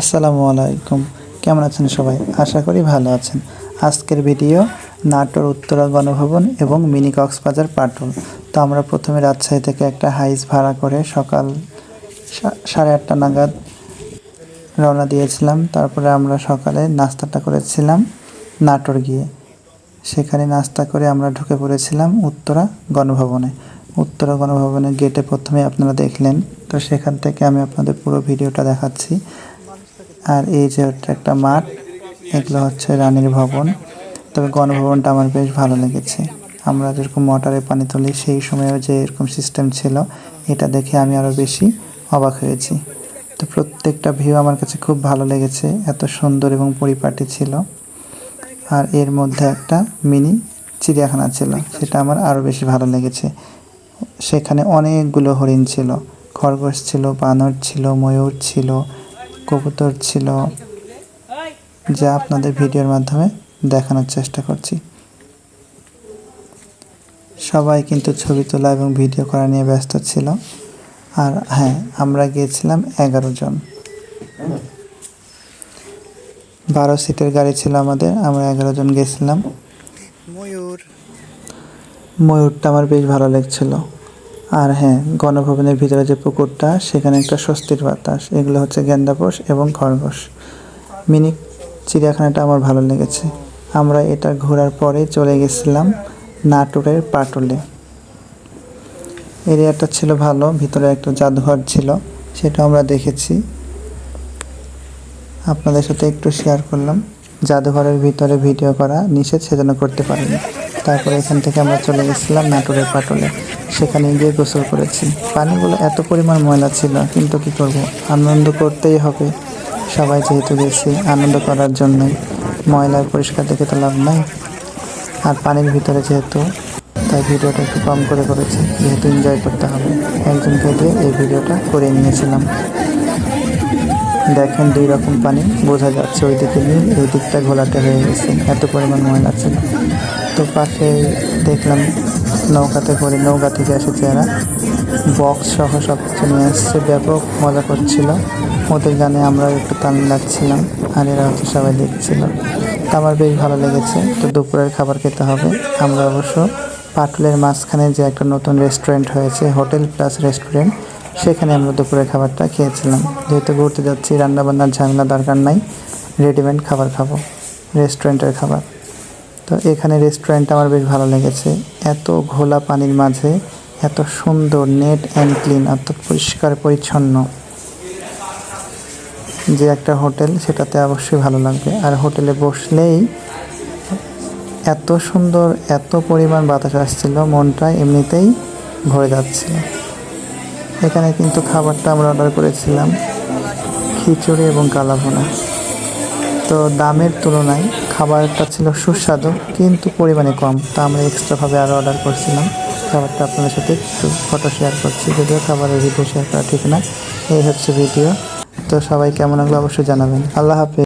আসসালামু আলাইকুম, কেমন আছেন সবাই? আশা করি ভালো আছেন। আজকের ভিডিও নাটোর উত্তরা গণভবন এবং মিনি কক্সবাজার পাটুল। তো আমরা প্রথমে রাজশাহী থেকে একটা হাইস ভাড়া করে সকাল 8:30 নাগাদ রওনা দিয়েছিলাম। তারপরে আমরা সকালে নাস্তাটা করেছিলাম নাটোর গিয়ে। সেখানে নাস্তা করে আমরা ঢুকে পড়েছিলাম উত্তরা গণভবনে। উত্তরা গণভবনের গেটে প্রথমে আপনারা দেখলেন, তো সেখান থেকে আমি আপনাদের পুরো ভিডিওটা দেখাচ্ছি। আর এই যে একটা মাঠ, এগুলো হচ্ছে রানীর ভবন। তবে গণভবনটা আমার বেশ ভালো লেগেছে। আমরা যেরকম মোটরে পানি তুলি সেই সময়েও যে এরকম সিস্টেম ছিল, এটা দেখে আমি আরও বেশি অবাক হয়েছি। তো প্রত্যেকটা ভিউ আমার কাছে খুব ভালো লেগেছে, এত সুন্দর এবং পরিপাটি ছিল। আর এর মধ্যে একটা মিনি চিড়িয়াখানা ছিল, সেটা আমার আরও বেশি ভালো লেগেছে। সেখানে অনেকগুলো হরিণ ছিল, খরগোশ ছিল, বানর ছিল, ময়ূর ছিল, কবুতর ছিল, যা আপনাদের ভিডিওর মাধ্যমে দেখানোর চেষ্টা করছি। সবাই কিন্তু ছবি তোলা এবং ভিডিও করা নিয়ে ব্যস্ত ছিল। আর হ্যাঁ, আমরা গিয়েছিলাম 11 জন, 12 সিটের গাড়ি ছিল আমাদের, আমরা 11 জন গেছিলাম। ময়ূরটা আমার বেশ ভালো লাগছিল। আর হ্যাঁ, গণভবনের ভিতরে যে পুকুরটা, সেখানে একটা স্বস্তির বাতাস। এগুলো হচ্ছে গেন্দাপোষ এবং খরগোশ। মিনি চিড়িয়াখানাটা আমার ভালো লেগেছে। আমরা এটা ঘোরার পরে চলে গেছিলাম নাটোরের পাটুলে। এরিয়াটা ছিল ভালো, ভিতরে একটা জাদুঘর ছিল, সেটা আমরা দেখেছি। আপনাদের সাথে একটু শেয়ার করলাম। জাদুঘরের ভিতরে ভিডিও করা নিষেধ, সেজন্য করতে পারিনি। তারপরে এখান থেকে আমরা চলে গেছিলাম নাটোরের পাটুলে। সেখানে গিয়ে গোসল করেছি। পানিগুলো এত পরিমাণ ময়লা ছিল, কিন্তু কি করব, আনন্দ করতেই হবে। সবাই যেহেতু গেছি আনন্দ করার জন্যই, ময়লার পরিষ্কার দেখে তো লাভ নাই। আর পানির ভিতরে যেহেতু, তাই ভিডিওটা একটু কম করে করেছি, যেহেতু এনজয় করতে হবে। একজনকে দিয়ে এই ভিডিওটা করে নিয়েছিলাম। দেখেন 2 রকম পানি বোঝা যাচ্ছে, ওই দিকে নীল, এই দিকটা ঘোলাটে হয়ে গেছে, এত পরিমাণ ময়লা ছিল। তো পাশে দেখলাম নৌকাতে করে, নৌকা থেকে এসেছে এরা, বক্স সহ সব কিছু নিয়ে আসছে, ব্যাপক মজা করছিল। ওদের গানে আমরা একটু তাল মিলাচ্ছিলাম, আর এরা হচ্ছে সবাই দেখছিল। তো আমার বেশ ভালো লেগেছে। তো দুপুরের খাবার খেতে হবে। আমরা অবশ্য পাটুলের মাঝখানে যে একটা নতুন রেস্টুরেন্ট হয়েছে, হোটেল প্লাস রেস্টুরেন্ট, সেখানে আমরা দুপুরের খাবারটা খেয়েছিলাম। যেহেতু ঘুরতে যাচ্ছি, রান্নাবান্নার ঝামেলা দরকার নাই, রেডিমেড খাবার খাবো, রেস্টুরেন্টের খাবার। তো এখানে রেস্টুরেন্টটা আমার বেশ ভালো লেগেছে। এত ঘোলা পানির মাঝে এত সুন্দর নেট অ্যান্ড ক্লিন, অর্থাৎ পরিষ্কার পরিচ্ছন্ন যে একটা হোটেল, সেটাতে অবশ্যই ভালো লাগবে। আর হোটেলে বসলেই এত সুন্দর, এত পরিমাণ বাতাস আসছিল, মনটা এমনিতেই ভরে যাচ্ছিল। এখানে কিন্তু খাবারটা আমরা অর্ডার করেছিলাম খিচুড়ি এবং কালাভুনা। তো দামের তুলনায় খাবারটা ছিল সুস্বাদু, কিন্তু পরিমাণে কম। তা আমরা এক্সট্রাভাবে আরও অর্ডার করছিলাম। খাবারটা আপনাদের সাথে একটু ফটো শেয়ার করছি, যদিও খাবারের ভিডিও শেয়ার করা ঠিক না। এই হচ্ছে ভিডিও। তো সবাই কেমন লাগলো অবশ্যই জানাবেন। আল্লাহ হাফেজ।